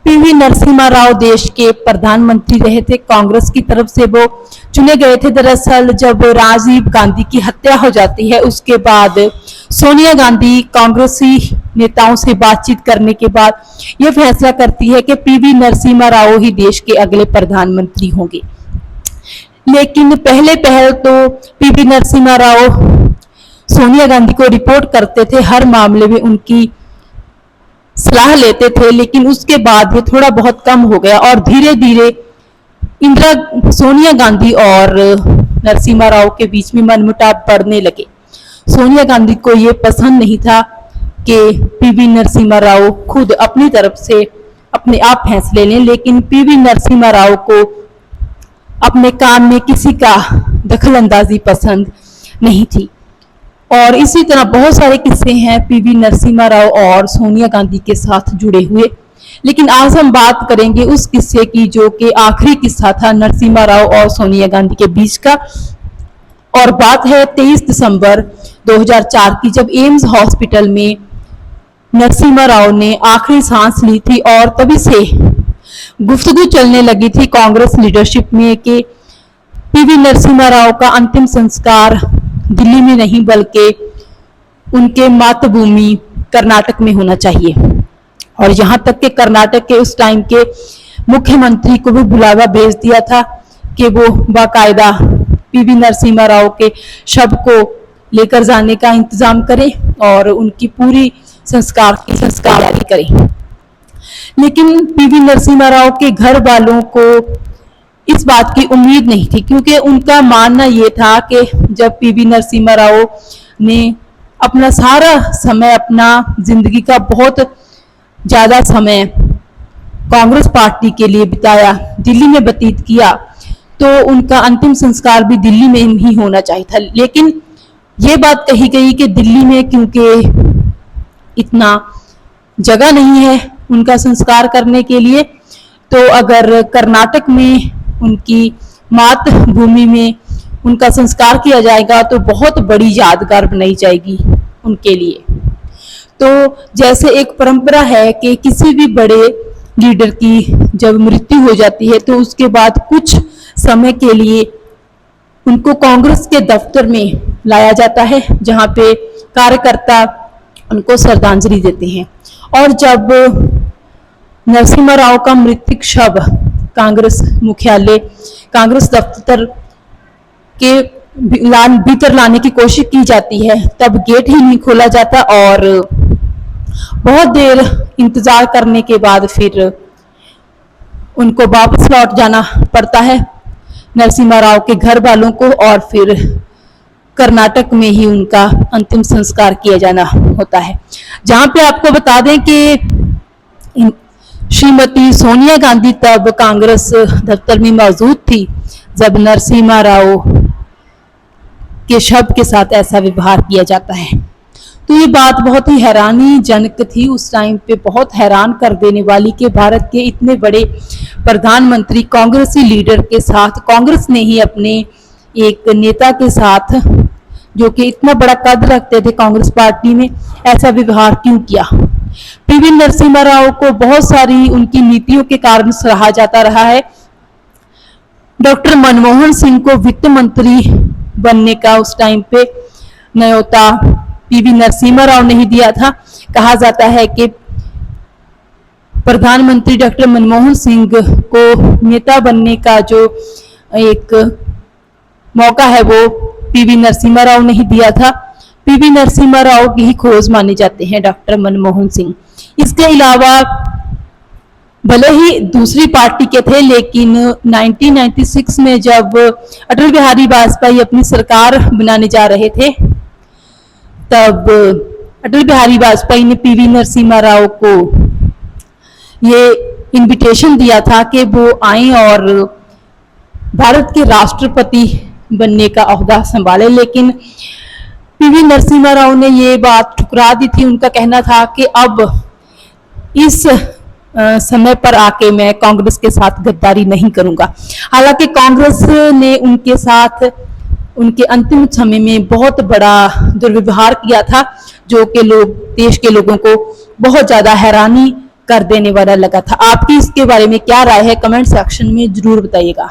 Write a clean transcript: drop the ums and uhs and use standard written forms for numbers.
PV Narasimha Rao देश के प्रधानमंत्री रहे थे। कांग्रेस की तरफ से वो चुने गए थे। दरअसल जब राजीव गांधी की हत्या हो जाती है उसके बाद सोनिया गांधी कांग्रेसी नेताओं से बातचीत करने के बाद यह फैसला करती है कि पीवी नरसिम्हा राव ही देश के अगले प्रधानमंत्री होंगे। लेकिन पहले पहल तो पीवी नरसिम्हा राव सोनिया गांधी को रिपोर्ट करते थे, हर मामले में उनकी सलाह लेते थे, लेकिन उसके बाद ये थोड़ा बहुत कम हो गया और धीरे धीरे सोनिया गांधी और नरसिम्हा राव के बीच में मनमुटाव बढ़ने लगे। सोनिया गांधी को ये पसंद नहीं था कि पीवी नरसिम्हा राव खुद अपनी तरफ से अपने आप फैसले लें, लेकिन पीवी नरसिम्हा राव को अपने काम में किसी का दखल अंदाजी पसंद नहीं थी। और इसी तरह बहुत सारे किस्से हैं पीवी नरसिम्हा राव और सोनिया गांधी के साथ जुड़े हुए, लेकिन आज हम बात करेंगे उस किस्से की जो कि आखिरी किस्सा था नरसिम्हा राव और सोनिया गांधी के बीच का। और बात है 23 दिसंबर 2004 की, जब एम्स हॉस्पिटल में नरसिम्हा राव ने आखिरी सांस ली थी और तभी से गुफ्तगू चलने लगी थी कांग्रेस लीडरशिप में कि पीवी नरसिम्हा राव का अंतिम संस्कार दिल्ली में नहीं बल्कि उनके मातृभूमि कर्नाटक में होना चाहिए। और यहाँ तक कि कर्नाटक के उस टाइम के मुख्यमंत्री को भी बुलावा भेज दिया था कि वो बाकायदा पीवी नरसिम्हा राव के शव को लेकर जाने का इंतजाम करें और उनकी पूरी संस्कार तैयारी करें। लेकिन पीवी नरसिम्हा राव के घर वालों को इस बात की उम्मीद नहीं थी, क्योंकि उनका मानना यह था कि जब पीवी नरसिम्हा राव ने अपना सारा समय, अपना जिंदगी का बहुत ज्यादा समय कांग्रेस पार्टी के लिए बिताया, दिल्ली में व्यतीत किया, तो उनका अंतिम संस्कार भी दिल्ली में ही होना चाहिए था। लेकिन ये बात कही गई कि दिल्ली में क्योंकि इतना जगह नहीं है उनका संस्कार करने के लिए, तो अगर कर्नाटक में उनकी मातृभूमि में उनका संस्कार किया जाएगा तो बहुत बड़ी यादगार बनाई जाएगी उनके लिए। तो जैसे एक परंपरा है कि किसी भी बड़े लीडर की जब मृत्यु हो जाती है तो उसके बाद कुछ समय के लिए उनको कांग्रेस के दफ्तर में लाया जाता है, जहां पे कार्यकर्ता उनको श्रद्धांजलि देते हैं। और जब नरसिम्हा राव का मृतक शव कांग्रेस मुख्यालय, कांग्रेस दफ्तर के भीतर लाने की कोशिश की जाती है, तब गेट ही नहीं खोला जाता और बहुत देर इंतजार करने के बाद फिर उनको वापस लौट जाना पड़ता है नरसिम्हा राव के घर वालों को, और फिर कर्नाटक में ही उनका अंतिम संस्कार किया जाना होता है। जहां पे आपको बता दें कि श्रीमती सोनिया गांधी तब कांग्रेस दफ्तर में मौजूद थी जब नरसिम्हा राव के शव के साथ ऐसा व्यवहार किया जाता है। तो ये बात बहुत ही हैरानीजनक थी उस टाइम पे, बहुत हैरान कर देने वाली कि भारत के इतने बड़े प्रधानमंत्री कांग्रेसी लीडर के साथ, कांग्रेस ने ही अपने एक नेता के साथ जो कि इतना बड़ा कद रखते थे कांग्रेस पार्टी में, ऐसा व्यवहार क्यों किया। पीवी नरसिम्हा राव को बहुत सारी उनकी नीतियों के कारण सराहा जाता रहा है। डॉक्टर मनमोहन सिंह को वित्त मंत्री बनने का उस टाइम पे न्योता पीवी नरसिम्हा राव ने ही दिया था। कहा जाता है कि प्रधानमंत्री डॉक्टर मनमोहन सिंह को नेता बनने का जो एक मौका है वो पीवी नरसिम्हा राव ने ही दिया था। पीवी नरसिम्हा राव की ही खोज माने जाते हैं डॉक्टर मनमोहन सिंह। इसके अलावा भले ही दूसरी पार्टी के थे, लेकिन 1996 में जब अटल बिहारी वाजपेयी अपनी सरकार बनाने जा रहे थे, तब अटल बिहारी वाजपेयी ने पीवी नरसिम्हा राव को ये इनविटेशन दिया था कि वो आए और भारत के राष्ट्रपति बनने का ओहदा संभाले, लेकिन पीवी नरसिम्हा राव ने ये बात ठुकरा दी थी। उनका कहना था कि अब इस समय पर आके मैं कांग्रेस के साथ गद्दारी नहीं करूंगा। हालांकि कांग्रेस ने उनके साथ उनके अंतिम समय में बहुत बड़ा दुर्व्यवहार किया था, जो कि देश के लोगों को बहुत ज्यादा हैरानी कर देने वाला लगा था। आपकी इसके बारे में क्या राय है, कमेंट सेक्शन में जरूर बताइएगा।